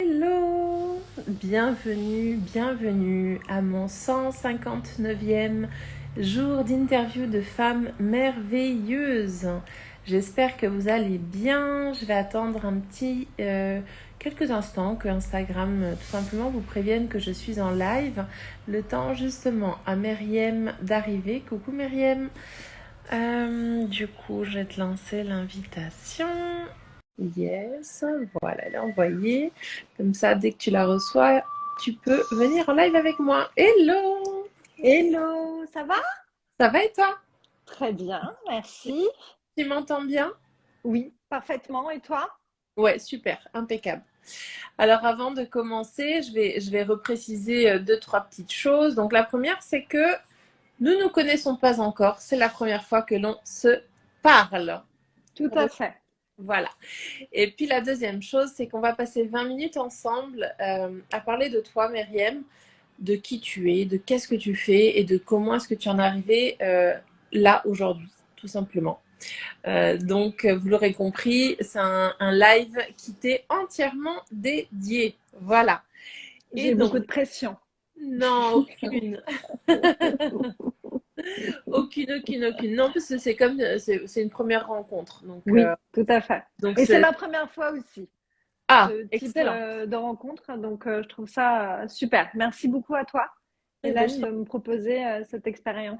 Hello! Bienvenue à mon 159e jour d'interview de femmes merveilleuses. J'espère que vous allez bien. Je vais attendre quelques instants que Instagram tout simplement vous prévienne que je suis en live. Le temps justement à Myriam d'arriver. Coucou Myriam. Du coup, je vais te lancer l'invitation. Yes, voilà, elle est envoyée. Comme ça, dès que tu la reçois, tu peux venir en live avec moi. Hello! Hello, ça va? Ça va et toi? Très bien, merci. Tu m'entends bien? Oui, parfaitement. Et toi? Ouais, super, impeccable. Alors avant de commencer, je vais repréciser deux, trois petites choses. Donc la première, c'est que nous ne nous connaissons pas encore. C'est la première fois que l'on se parle. Tout à fait. Voilà. Et puis la deuxième chose, c'est qu'on va passer 20 minutes ensemble à parler de toi, Myriam, de qui tu es, de qu'est-ce que tu fais et de comment est-ce que tu en es arrivé là aujourd'hui, tout simplement. Donc, vous l'aurez compris, c'est un live qui t'est entièrement dédié. Voilà. Et J'ai donc, beaucoup de pression. non, aucune. Aucune. Non, parce que c'est une première rencontre. Oui, tout à fait. Donc Et c'est c'est, ma première fois aussi, ah, ce type excellent. de rencontre. Donc, je trouve ça super. Merci beaucoup à toi, Eh ben, je Hélène, de me proposer cette expérience.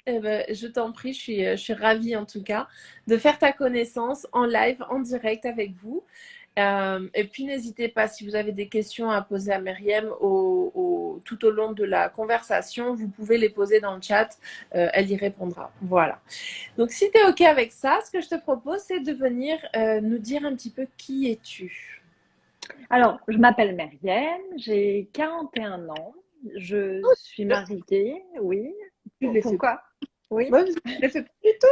Eh ben, je t'en prie, je suis ravie en tout cas de faire ta connaissance en live, en direct avec vous. Et puis n'hésitez pas, si vous avez des questions à poser à Myriam tout au long de la conversation, vous pouvez les poser dans le chat, elle y répondra. Voilà. Donc si tu es OK avec ça, ce que je te propose, c'est de venir nous dire un petit peu qui es-tu. Alors, je m'appelle Meriem, j'ai 41 ans, je suis mariée, oui. Tu l'as fait. Pourquoi? Oui. Ouais, je l'ai fait plus tôt.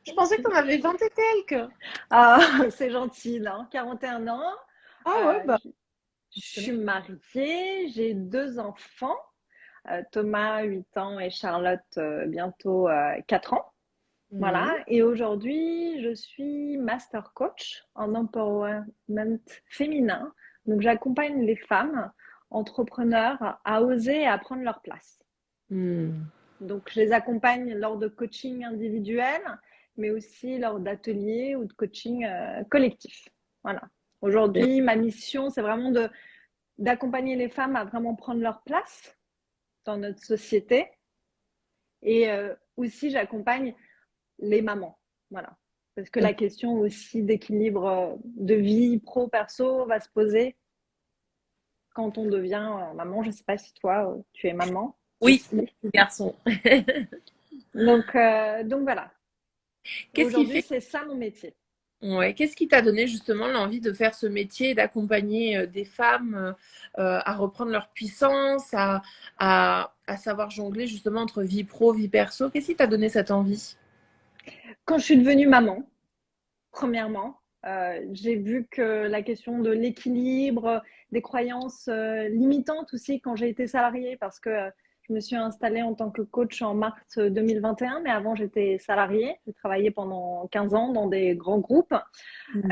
Je pensais que tu en avais 20 et quelques. Ah, c'est gentil, non? 41 ans. Ah ouais, Euh, bah, Je suis excellent. mariée, j'ai deux enfants, Thomas 8 ans et Charlotte bientôt 4 ans. Mhm. Voilà, et aujourd'hui je suis master coach en empowerment féminin. Donc j'accompagne les femmes entrepreneurs à oser et à prendre leur place. Hmm. Donc je les accompagne lors de coaching individuel, mais aussi lors d'ateliers ou de coaching collectif. Voilà. Aujourd'hui, ma mission, c'est vraiment d'accompagner les femmes à vraiment prendre leur place dans notre société. Et aussi, j'accompagne les mamans. Voilà. Parce que la question aussi d'équilibre de vie pro-perso va se poser quand on devient maman. Je ne sais pas si toi, tu es maman Oui, mon aussi. petit garçon. Donc voilà. Qu'est-ce qui Aujourd'hui, fait, c'est ça mon métier. ouais, qu'est-ce qui t'a donné justement l'envie de faire ce métier, d'accompagner des femmes à reprendre leur puissance, à savoir jongler justement entre vie pro, vie perso? Qu'est-ce qui t'a donné cette envie? Quand je suis devenue maman, premièrement, j'ai vu que la question de l'équilibre, des croyances limitantes aussi quand j'ai été salariée, parce que je me suis installée en tant que coach en mars 2021, mais avant j'étais salariée. J'ai travaillé pendant 15 ans dans des grands groupes. Mm.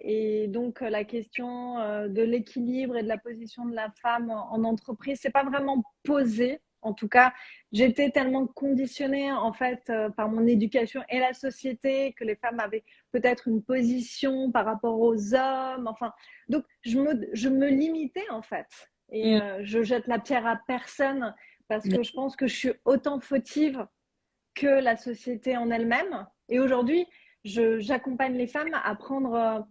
Et donc la question de l'équilibre et de la position de la femme en entreprise, c'est pas vraiment posé. En tout cas, j'étais tellement conditionnée en fait par mon éducation et la société que les femmes avaient peut-être une position par rapport aux hommes. Enfin, donc je me limitais en fait. Et Mm. je jette la pierre à personne parce que je pense que je suis autant fautive que la société en elle-même. Et aujourd'hui, j'accompagne les femmes à prendre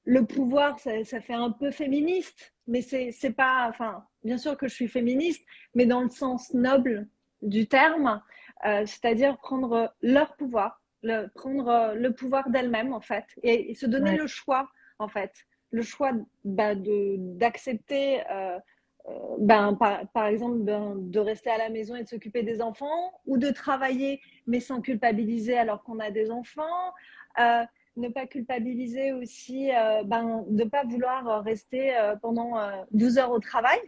le pouvoir. Ça fait un peu féministe, mais c'est pas. Enfin, bien sûr que je suis féministe, mais dans le sens noble du terme, c'est-à-dire prendre leur pouvoir, prendre le pouvoir d'elles-mêmes en fait, et se donner Ouais. le choix en fait, le choix bah, d'accepter par exemple, de rester à la maison et de s'occuper des enfants, ou de travailler mais sans culpabiliser alors qu'on a des enfants. Euh, Ne pas culpabiliser aussi, de ne pas vouloir rester pendant 12 heures au travail.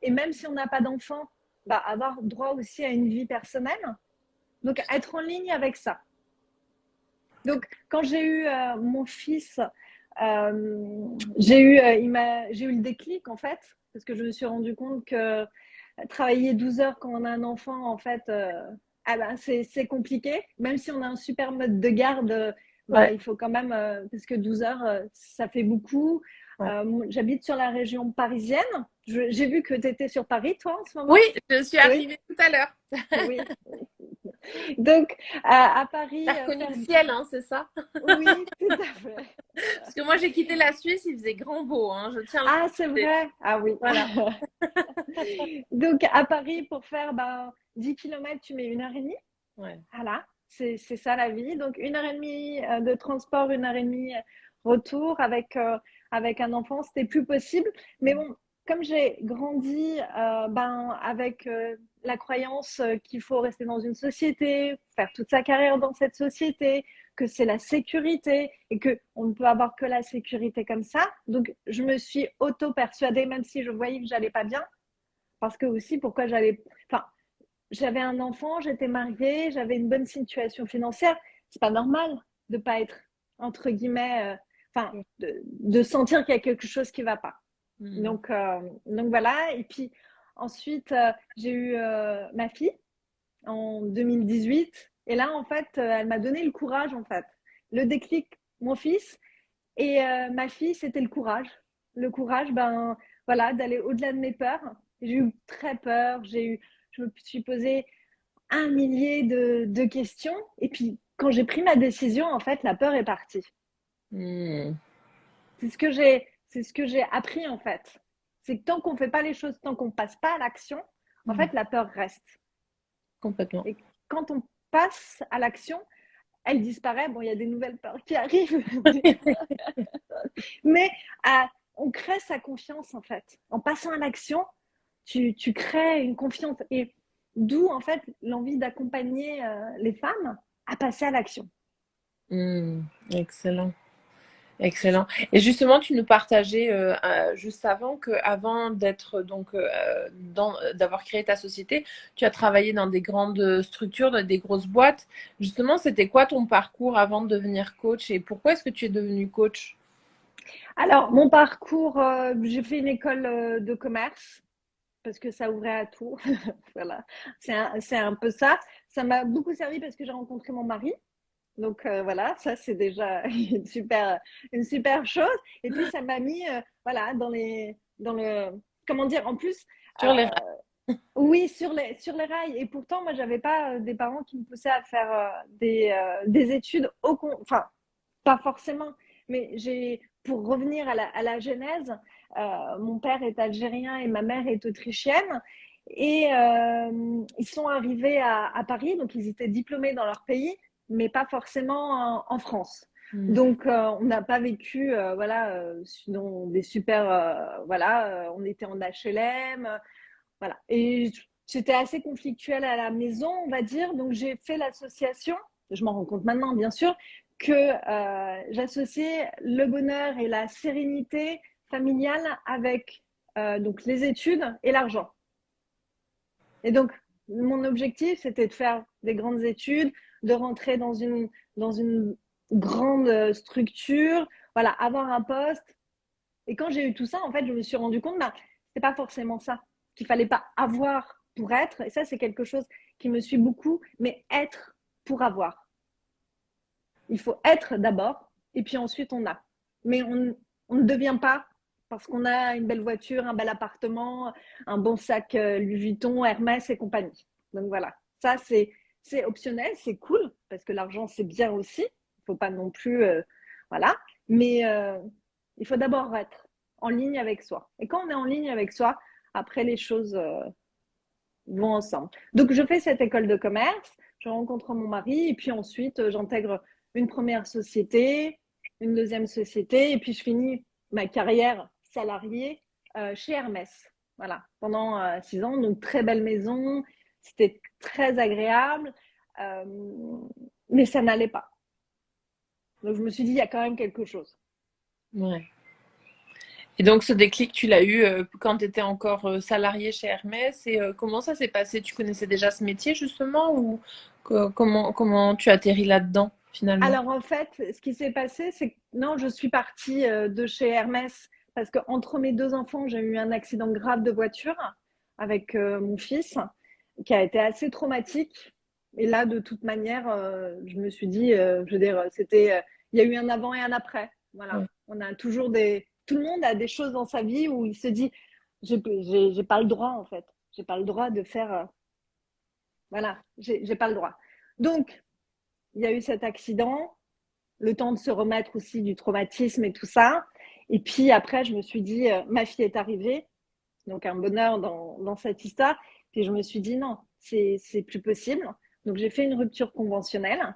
Et même si on n'a pas d'enfants, avoir droit aussi à une vie personnelle. Donc, être en ligne avec ça. Donc, quand j'ai eu mon fils J'ai eu le déclic en fait, parce que je me suis rendu compte que travailler 12 heures quand on a un enfant, en fait, ah ben, c'est compliqué. Même si on a un super mode de garde, ben, Ouais, il faut quand même, parce que 12 heures, ça fait beaucoup. ouais. J'habite sur la région parisienne. J'ai vu que tu étais sur Paris, toi, en ce Oui, moment. je suis Oui, arrivée tout à l'heure. oui. Donc, à Paris, T'as reconnu faire... le ciel, hein, c'est ça? Oui, tout à fait. Parce que moi, j'ai quitté la Suisse, il faisait grand beau, hein, je tiens à le Ah, c'est préciser. vrai. Ah oui. Voilà. Donc, à Paris, pour faire ben, 10 km, tu mets 1 heure et demie. Ouais. Voilà, c'est ça la vie. Donc, 1 heure et demie de transport, 1 heure et demie retour avec un enfant, c'était plus possible. Mais bon, comme j'ai grandi ben, avec la croyance qu'il faut rester dans une société, faire toute sa carrière dans cette société, que c'est la sécurité et que on ne peut avoir que la sécurité comme ça. Donc, je me suis auto-persuadée, même si je voyais que j'allais pas bien, parce que aussi pourquoi j'allais, enfin, j'avais un enfant, j'étais mariée, j'avais une bonne situation financière. C'est pas normal de pas être, entre guillemets, enfin, de sentir qu'il y a quelque chose qui va pas. Mm. Donc voilà. Et puis ensuite, j'ai eu ma fille en 2018. Et là, en fait, elle m'a donné le courage, en fait. Le déclic, mon fils. Et ma fille, c'était le courage. Le courage, ben voilà, d'aller au-delà de mes peurs. J'ai eu très peur. Je me suis posé 1 millier de questions. Et puis, quand j'ai pris ma décision, en fait, la peur est partie. Mm. C'est ce que j'ai appris, en fait. C'est que tant qu'on ne fait pas les choses, tant qu'on ne passe pas à l'action, en Mm. fait, la peur reste. Complètement. Et quand on passe à l'action, elle disparaît. Bon, il y a des nouvelles peurs qui arrivent, mais on crée sa confiance, en fait. En passant à l'action, tu crées une confiance. Et d'où, en fait, l'envie d'accompagner les femmes à passer à l'action. Mm. Excellent. Excellent. Et justement, tu nous partageais juste avant que, avant d'être donc d'avoir créé ta société, tu as travaillé dans des grandes structures, dans des grosses boîtes. Justement, c'était quoi ton parcours avant de devenir coach et pourquoi est-ce que tu es devenue coach? Alors, mon parcours, j'ai fait une école de commerce parce que ça ouvrait à tout. Voilà, c'est un peu ça. Ça m'a beaucoup servi parce que j'ai rencontré mon mari. Donc voilà, ça c'est déjà une super chose. Et puis ça m'a mis voilà dans le comment dire en plus Sur les euh, oui sur les rails. Et pourtant moi j'avais pas des parents qui me poussaient à faire des études enfin pas forcément, mais j'ai pour revenir à la genèse, mon père est algérien et ma mère est autrichienne. Et ils sont arrivés à Paris, donc ils étaient diplômés dans leur pays, mais pas forcément en France. Hmm. Donc, on n'a pas vécu, voilà, dans des super, voilà, on était en HLM, voilà. Et c'était assez conflictuel à la maison, on va dire. Donc, j'ai fait l'association. Je m'en rends compte maintenant, bien sûr, que j'associais le bonheur et la sérénité familiale avec donc les études et l'argent. Et donc, mon objectif, c'était de faire des grandes études, de rentrer dans une grande structure, voilà, avoir un poste. Et quand j'ai eu tout ça, en fait, je me suis rendu compte, bah, c'est pas forcément ça, qu'il fallait pas avoir pour être. Et ça, c'est quelque chose qui me suit beaucoup, mais être pour avoir. Il faut être d'abord, et puis ensuite on a. Mais on ne devient pas parce qu'on a une belle voiture, un bel appartement, un bon sac Louis Vuitton, Hermès et compagnie. Donc voilà, ça c'est optionnel, c'est cool parce que l'argent c'est bien aussi. Il faut pas non plus, voilà. Mais il faut d'abord être en ligne avec soi. Et quand on est en ligne avec soi, après les choses vont ensemble. Donc, je fais cette école de commerce, je rencontre mon mari, et puis ensuite, j'intègre une première société, une deuxième société, et puis je finis ma carrière salariée chez Hermès. Voilà, pendant 6 ans. Donc, très belle maison, c'était très agréable, euh, mais ça n'allait pas. Donc, je me suis dit, il y a quand même quelque chose. Ouais. Et donc, ce déclic, tu l'as eu quand tu étais encore salarié chez Hermès. Et comment ça s'est passé? Tu connaissais déjà ce métier, justement, ou comment tu atterris là-dedans? finalement? Alors en fait, ce qui s'est passé, c'est que non, je suis partie de chez Hermès parce que entre mes deux enfants, j'ai eu un accident grave de voiture avec mon fils qui a été assez traumatique. Et là, de toute manière, je me suis dit, je veux dire, il y a eu un avant et un après. Voilà. Ouais. On a toujours tout le monde a des choses dans sa vie où il se dit, j'ai pas le droit en fait. J'ai pas le droit de faire, voilà, j'ai pas le droit. Donc, il y a eu cet accident, le temps de se remettre aussi du traumatisme et tout ça. Et puis après, je me suis dit, ma fille est arrivée, donc un bonheur dans cette histoire. Puis je me suis dit, non, c'est plus possible. Donc j'ai fait une rupture conventionnelle.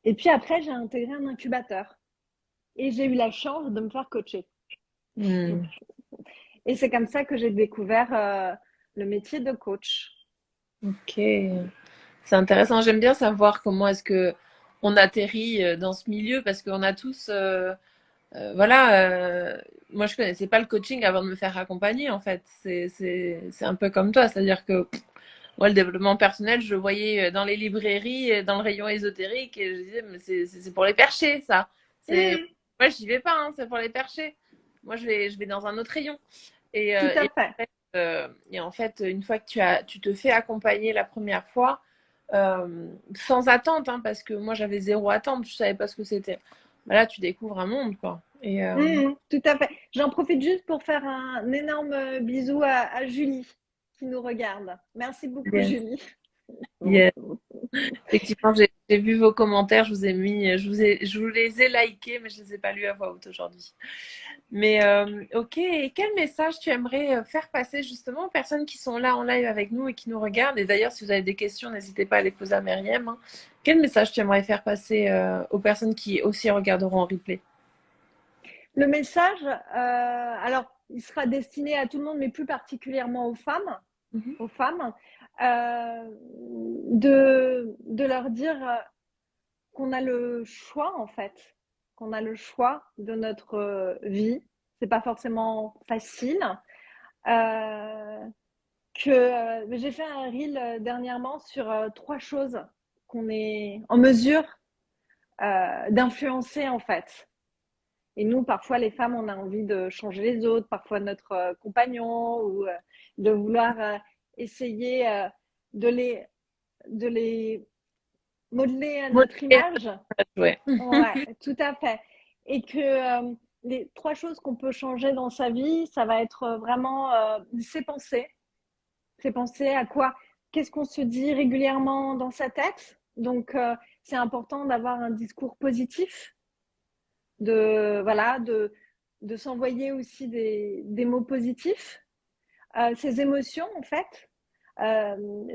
Et puis après, j'ai intégré un incubateur. Et j'ai eu la chance de me faire coacher. Hmm. Et c'est comme ça que j'ai découvert le métier de coach. Ok. C'est intéressant. J'aime bien savoir comment est-ce que on atterrit dans ce milieu parce qu'on a tous, voilà. Moi, je connaissais pas le coaching avant de me faire accompagner. En fait, c'est un peu comme toi, c'est-à-dire que moi, le développement personnel, je le voyais dans les librairies, dans le rayon ésotérique, et je disais, mais c'est pour les perchés, ça. C'est Mmh, moi, j'y vais pas, hein, c'est pour les perchés. Moi, je vais dans un autre rayon. Et, tout euh, à et, fait. et en fait, une fois que tu te fais accompagner la première fois, sans attente, hein, parce que moi, j'avais zéro attente, je savais pas ce que c'était. Bah là, tu découvres un monde, quoi. Mmh, tout à fait. J'en profite juste pour faire un énorme bisou à Julie qui nous regarde. Merci beaucoup, Yes, Julie. yes. Effectivement, j'ai vu vos commentaires, je vous ai mis, je vous les ai likés, mais je les ai pas lus à voix haute aujourd'hui. Mais ok, et quel message tu aimerais faire passer justement aux personnes qui sont là en live avec nous et qui nous regardent? Et d'ailleurs, si vous avez des questions, n'hésitez pas à les poser à Myriam, hein. Quel message tu aimerais faire passer aux personnes qui aussi regarderont en replay? Le message, alors, il sera destiné à tout le monde, mais plus particulièrement Mhm. aux femmes, de leur dire qu'on a le choix, en fait, qu'on a le choix de notre vie. C'est pas forcément facile. Euh, j'ai fait un reel dernièrement sur trois choses qu'on est en mesure d'influencer, en fait. Et nous, parfois, les femmes, on a envie de changer les autres, parfois notre compagnon, ou de vouloir essayer de, les, de les modeler à notre Modéré, image. ouais. Ouais, tout à fait. Et que les trois choses qu'on peut changer dans sa vie, ça va être vraiment ses pensées. Ses pensées à quoi? Qu'est-ce qu'on se dit régulièrement dans sa tête? Donc, c'est important d'avoir un discours positif, voilà, de s'envoyer aussi des mots positifs. Ses émotions, en fait.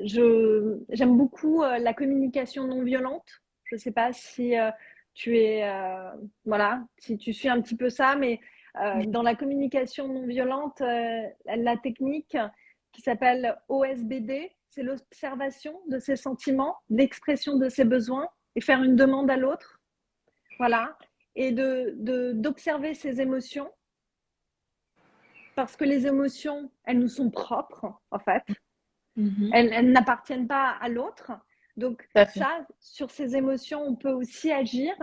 J'aime beaucoup la communication non violente. Je ne sais pas si tu es, voilà, si tu suis un petit peu ça, mais dans la communication non violente, la technique qui s'appelle OSBD, c'est l'observation de ses sentiments, l'expression de ses besoins et faire une demande à l'autre. Voilà. Et d'observer ses émotions parce que les émotions, elles nous sont propres, en fait. Mhm. Elles n'appartiennent pas à l'autre. Donc Tout à fait. ça, sur ces émotions, on peut aussi agir.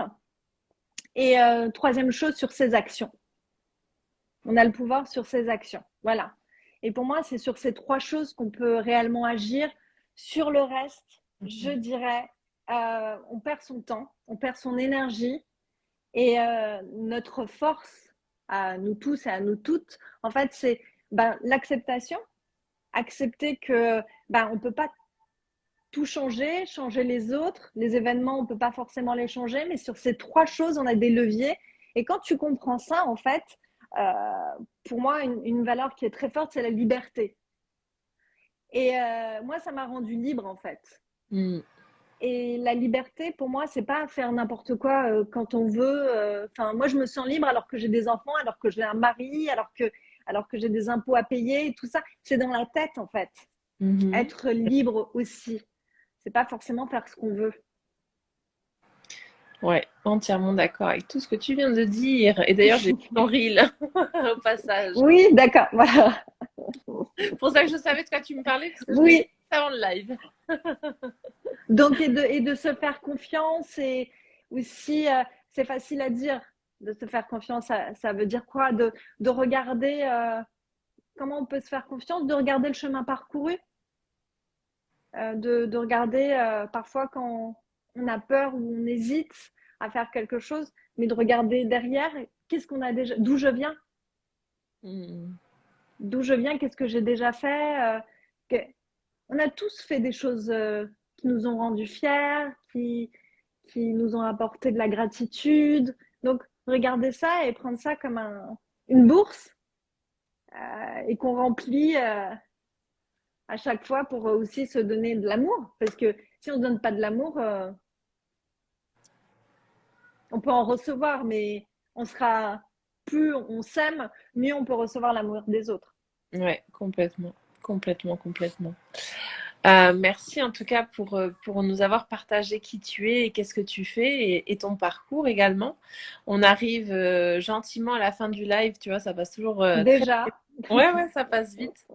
Et troisième chose, sur ses actions. On a le pouvoir sur ses actions. Voilà. Et pour moi, c'est sur ces trois choses qu'on peut réellement agir. Sur le reste, je Mhm. dirais, on perd son temps, on perd son énergie et notre force à nous tous et à nous toutes, en fait, c'est l'acceptation. Accepter que on ne peut pas tout changer, changer les autres, les événements, on ne peut pas forcément les changer, mais sur ces trois choses, on a des leviers. Et quand tu comprends ça, en fait, euh, pour moi, une valeur qui est très forte, c'est la liberté. Et moi, ça m'a rendu libre, en fait. Mm. Et la liberté, pour moi, c'est pas faire n'importe quoi quand on veut. Enfin, moi, je me sens libre alors que j'ai des enfants, alors que j'ai un mari, alors que j'ai des impôts à payer, et tout ça. C'est dans la tête, en fait. Mhm. Être libre aussi. C'est pas forcément faire ce qu'on veut. Ouais, entièrement d'accord avec tout ce que tu viens de dire. Et d'ailleurs, j'ai vu ton reel au passage. Oui, d'accord. Voilà. C'est pour ça que je savais de quoi tu me parlais, parce que je l'ai vu Oui. avant le live. Donc, et de se faire confiance. Et ou si c'est facile à dire de se faire confiance, ça veut dire quoi? De regarder comment on peut se faire confiance, de regarder le chemin parcouru, de regarder parfois quand on a peur ou on hésite à faire quelque chose, mais de regarder derrière, qu'est-ce qu'on a déjà, Mm. d'où je viens, qu'est-ce que j'ai déjà fait. On a tous fait des choses qui nous ont rendus fiers, qui nous ont apporté de la gratitude. Donc, regarder ça et prendre ça comme une bourse et qu'on remplit à chaque fois pour aussi se donner de l'amour. Parce que si on ne donne pas de l'amour, on peut en recevoir, mais on sera plus on s'aime, mieux on peut recevoir l'amour des autres. Ouais, complètement, complètement, complètement. Merci en tout cas pour nous avoir partagé qui tu es et qu'est-ce que tu fais et ton parcours également. On arrive gentiment à la fin du live, tu vois, ça passe toujours très... Déjà, Ouais, ouais, ça passe vite.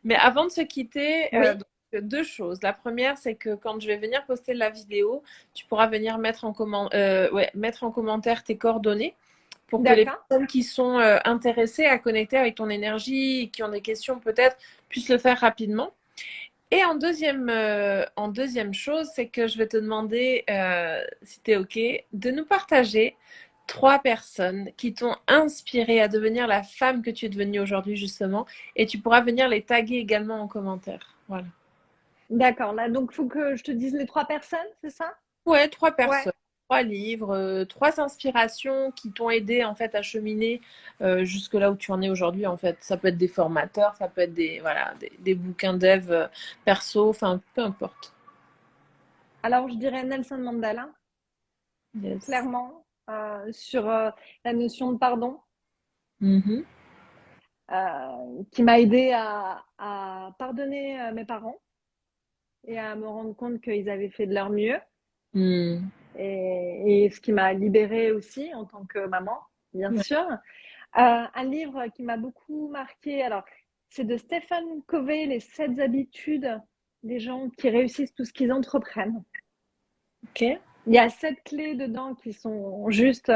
Mais avant de se quitter, oui, donc, deux choses. La première, c'est que quand je vais venir poster la vidéo, tu pourras venir mettre en commentaire tes coordonnées pour que les d'accord. personnes qui sont intéressées à connecter avec ton énergie et qui ont des questions peut-être puissent le faire rapidement. Et en deuxième chose, c'est que je vais te demander, si tu es OK, de nous partager trois personnes qui t'ont inspiré à devenir la femme que tu es devenue aujourd'hui, justement. Et tu pourras venir les taguer également en commentaire. Voilà. D'accord. Là, donc, il faut que je te dise les trois personnes, c'est ça? Ouais, trois Ouais. personnes, trois livres, trois inspirations qui t'ont aidé en fait à cheminer jusque là où tu en es aujourd'hui. En fait, ça peut être des formateurs, ça peut être voilà, des bouquins dev perso, enfin peu importe. Alors, je dirais Nelson Mandela, Yes. clairement, sur la notion de pardon, Mhm. qui m'a aidé à pardonner mes parents et à me rendre compte qu'ils avaient fait de leur mieux. Mm. Et ce qui m'a libérée aussi en tant que maman, bien Ouais. sûr. Un livre qui m'a beaucoup marqué, alors c'est de Stephen Covey, Les 7 habitudes des gens qui réussissent tout ce qu'ils entreprennent. Ok. Il y a 7 clés dedans qui sont juste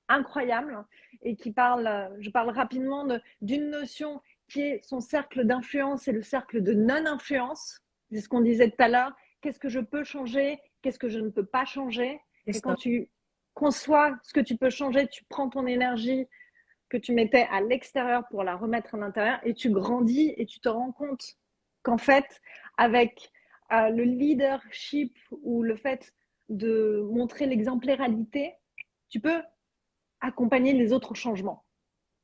incroyables et qui parlent, je parle rapidement d'une notion qui est son cercle d'influence et le cercle de non-influence. C'est ce qu'on disait tout à l'heure. Qu'est-ce que je peux changer? Qu'est-ce que je ne peux pas changer? C'est Et quand ça. tu conçois ce que tu peux changer, tu prends ton énergie que tu mettais à l'extérieur pour la remettre à l'intérieur et tu grandis et tu te rends compte qu'en fait, avec le leadership ou le fait de montrer l'exemplarité, tu peux accompagner les autres au changement.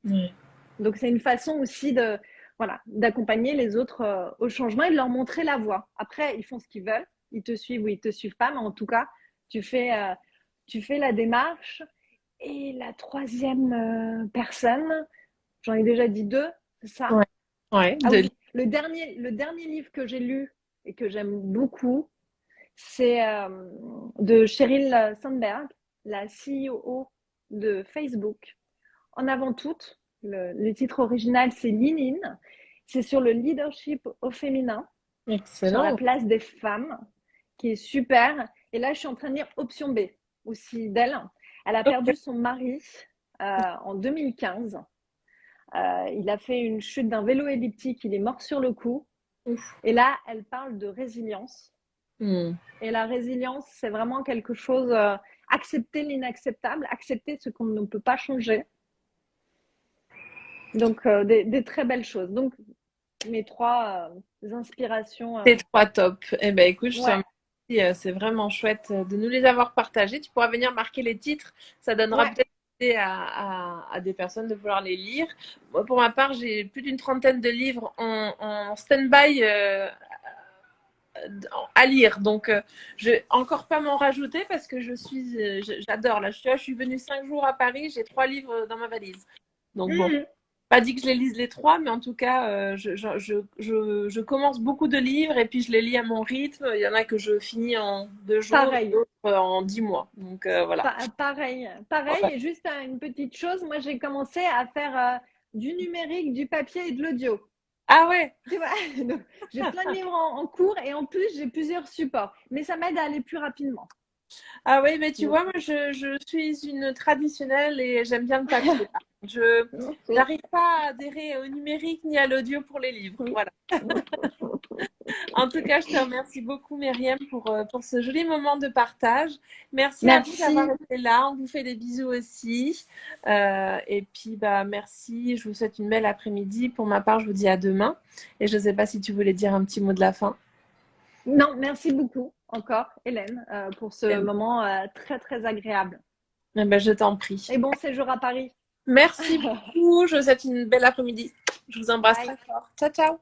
Ouais. Donc c'est une façon aussi de voilà d'accompagner les autres au changement et de leur montrer la voie. Après, ils font ce qu'ils veulent, ils te suivent ou ils te suivent pas, mais en tout cas, tu fais la démarche. Et la troisième personne, j'en ai déjà dit deux, c'est ça? Ouais. Ouais. Ah oui, le dernier livre que j'ai lu et que j'aime beaucoup, c'est de Sheryl Sandberg, la CEO de Facebook. En avant toute, le titre original, c'est Lean In. C'est sur le leadership au féminin, sur la Excellent. place des femmes, qui est super. Et là, je suis en train de lire Option B, aussi d'elle. Elle a Ok. perdu son mari en 2015. Il a fait une chute d'un vélo elliptique, il est mort sur le coup. Ouf. Et là, elle parle de résilience. Mm. Et la résilience, c'est vraiment quelque chose, accepter l'inacceptable, accepter ce qu'on ne peut pas changer. Donc, des très belles choses. Donc, mes trois inspirations. C'est trois top. Eh ben écoute, je te Ouais, remercie. C'est vraiment chouette de nous les avoir partagés. Tu pourras venir marquer les titres. Ça donnera ouais, peut-être idée à des personnes de vouloir les lire. Moi, pour ma part, j'ai plus d'une trentaine de livres en stand-by à lire. Donc, je vais encore pas m'en rajouter parce que j'adore. Là, je suis venue 5 jours à Paris. J'ai 3 livres dans ma valise. Donc bon, mmh, pas dit que je les lise les trois, mais en tout cas, je commence beaucoup de livres et puis je les lis à mon rythme. Il y en a que je finis en 2 jours et pareil. d'autres en 10 mois. Donc voilà. Pareil, pareil. Et juste une petite chose, moi j'ai commencé à faire du numérique, du papier et de l'audio. Ah ouais, Tu vois, donc, j'ai plein de livres en cours et en plus j'ai plusieurs supports. Mais ça m'aide à aller plus rapidement. Ah oui, mais tu Donc, vois, moi, je suis une traditionnelle et j'aime bien le papier. Je n'arrive pas à adhérer au numérique ni à l'audio pour les livres. Voilà. En tout cas, je te remercie beaucoup, Myriam, pour ce joli moment de partage. Merci à vous d'avoir merci. été là. On vous fait des bisous aussi. Et puis, bah, merci. Je vous souhaite une belle après-midi. Pour ma part, je vous dis à demain. Et je ne sais pas si tu voulais dire un petit mot de la fin. Non, merci beaucoup encore, Hélène, pour ce moment très, très agréable. Eh ben, je t'en prie. Et bon séjour à Paris. Merci beaucoup. Je vous souhaite une belle après-midi. Je vous embrasse Bye. très fort. Ciao, ciao.